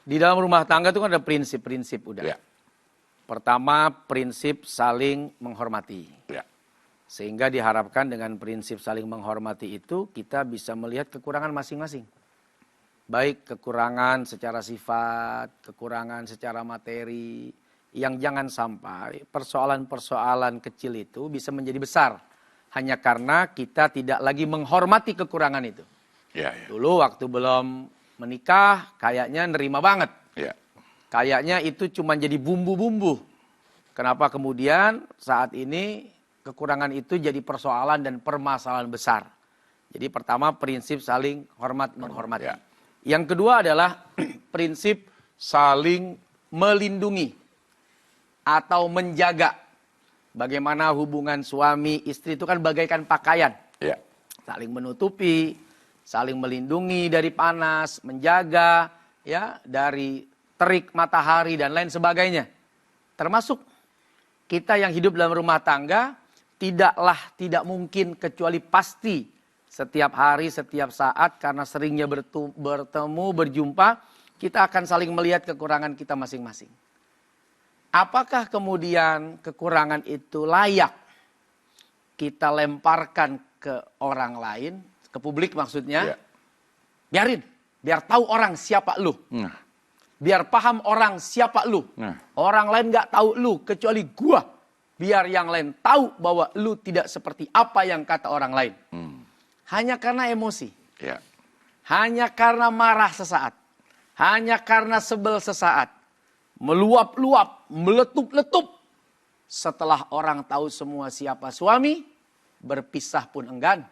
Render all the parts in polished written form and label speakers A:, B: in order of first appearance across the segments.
A: Di dalam rumah tangga itu kan ada prinsip-prinsip udah.
B: Ya.
A: Pertama, prinsip saling menghormati.
B: Ya.
A: Sehingga diharapkan dengan prinsip saling menghormati itu kita bisa melihat kekurangan masing-masing. Baik kekurangan secara sifat, kekurangan secara materi. Yang jangan sampai persoalan-persoalan kecil itu bisa menjadi besar. Hanya karena kita tidak lagi menghormati kekurangan itu.
B: Ya, ya.
A: Dulu waktu belum menikah kayaknya nerima banget.
B: Ya.
A: Kayaknya itu cuma jadi bumbu-bumbu. Kenapa kemudian saat ini kekurangan itu jadi persoalan dan permasalahan besar. Jadi pertama prinsip saling hormat menghormati.
B: Ya.
A: Yang kedua adalah prinsip saling melindungi atau menjaga. Bagaimana hubungan suami istri itu kan bagaikan pakaian.
B: Ya.
A: Saling menutupi, saling melindungi dari panas, menjaga ya dari terik matahari dan lain sebagainya. Termasuk kita yang hidup dalam rumah tangga tidak mungkin kecuali pasti setiap hari, setiap saat karena seringnya bertemu, berjumpa, kita akan saling melihat kekurangan kita masing-masing. Apakah kemudian kekurangan itu layak kita lemparkan ke orang lain, ke publik maksudnya?
B: Ya.
A: Biarin, biar tahu orang siapa lu.
B: Nah.
A: Biar paham orang siapa lu.
B: Nah.
A: Orang lain gak tahu lu kecuali gua. Biar yang lain tahu bahwa lu tidak seperti apa yang kata orang lain. Hanya karena emosi.
B: Ya.
A: Hanya karena marah sesaat. Hanya karena sebel sesaat. Meluap-luap, meletup-letup. Setelah orang tahu semua siapa suami, berpisah pun enggan.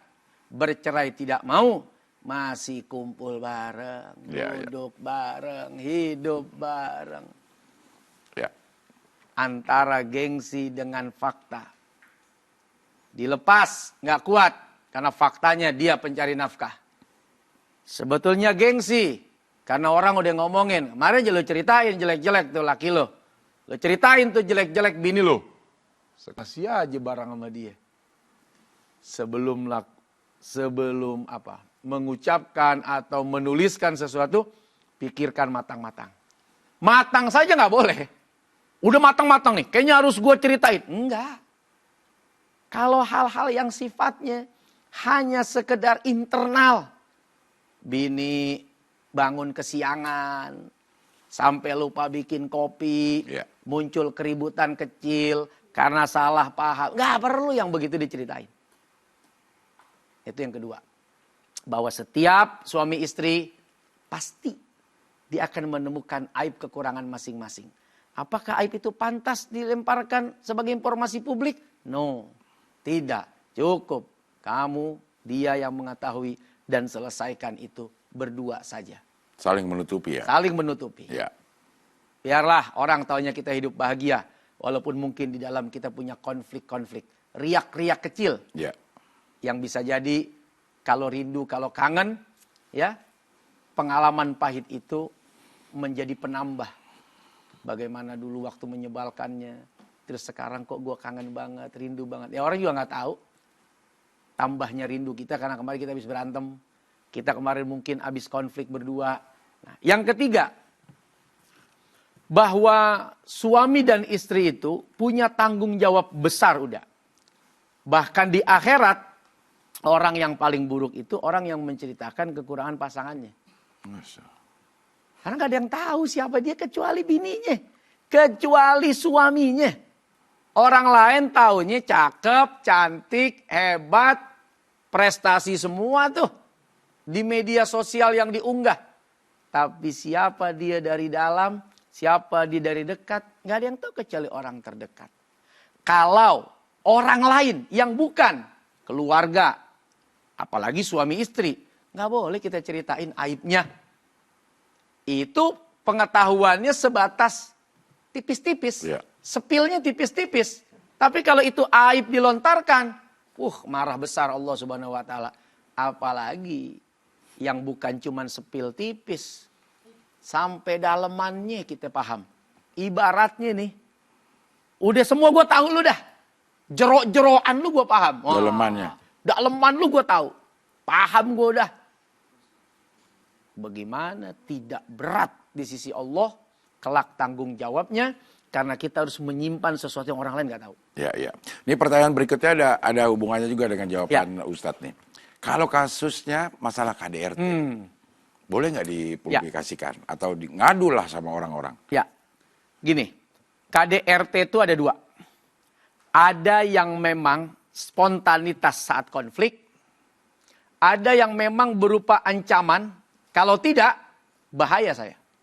A: Bercerai tidak mau. Masih kumpul bareng, duduk bareng, hidup bareng.
B: Ya.
A: Antara gengsi dengan fakta. Dilepas, nggak kuat. Karena faktanya dia pencari nafkah. Sebetulnya gengsi. Karena orang udah ngomongin. Kemarin aja lo ceritain jelek-jelek tuh laki lo. Lo ceritain tuh jelek-jelek bini lo. Kasih aja barang sama dia. Sebelum mengucapkan atau menuliskan sesuatu, pikirkan matang-matang. Matang saja nggak boleh. Udah matang-matang nih, kayaknya harus gue ceritain. Enggak. Kalau hal-hal yang sifatnya hanya sekedar internal. Bini bangun kesiangan, sampai lupa bikin kopi, muncul keributan kecil karena salah paham. Nggak perlu yang begitu diceritain. Itu yang kedua. Bahwa setiap suami istri pasti dia akan menemukan aib kekurangan masing-masing. Apakah aib itu pantas dilemparkan sebagai informasi publik? No, tidak. Cukup kamu, dia yang mengetahui dan selesaikan itu berdua saja.
B: Saling menutupi ya?
A: Saling menutupi.
B: Ya.
A: Biarlah orang taunya kita hidup bahagia. Walaupun mungkin di dalam kita punya konflik-konflik. Riak-riak kecil.
B: Ya.
A: Yang bisa jadi kalau rindu, kalau kangen, ya pengalaman pahit itu menjadi penambah. Bagaimana dulu waktu menyebalkannya, terus sekarang kok gue kangen banget, rindu banget. Ya orang juga nggak tahu. Tambahnya rindu kita karena kemarin kita habis berantem, kita kemarin mungkin habis konflik berdua. Nah, yang ketiga, bahwa suami dan istri itu punya tanggung jawab besar udah. Bahkan di akhirat, orang yang paling buruk itu orang yang menceritakan kekurangan pasangannya.
B: Masya.
A: Karena gak ada yang tahu siapa dia kecuali bininya. Kecuali suaminya. Orang lain taunya cakep, cantik, hebat, prestasi semua tuh. Di media sosial yang diunggah. Tapi siapa dia dari dalam, siapa dia dari dekat, gak ada yang tahu kecuali orang terdekat. Kalau orang lain yang bukan keluarga, apalagi suami istri, nggak boleh kita ceritain aibnya. Itu pengetahuannya sebatas tipis-tipis.
B: Ya.
A: Sepilnya tipis-tipis. Tapi kalau itu aib dilontarkan, marah besar Allah Subhanahu wa taala. Apalagi yang bukan cuman sepil tipis. Sampai dalemannya kita paham. Ibaratnya nih, udah semua gue tahu lu dah. Jero-jeroan lu gue paham.
B: Dalemannya.
A: Daleman lu gue tahu. Paham gue dah. Bagaimana tidak berat di sisi Allah kelak tanggung jawabnya, karena kita harus menyimpan sesuatu yang orang lain nggak tahu.
B: Ya, ya. Ini pertanyaan berikutnya ada hubungannya juga dengan jawaban Ustadz nih. Kalau kasusnya masalah KDRT, boleh nggak dipublikasikan atau ngadulah sama orang-orang?
A: Ya, gini, KDRT itu ada dua. Ada yang memang spontanitas saat konflik, ada yang memang berupa ancaman. Kalau tidak, bahaya saya.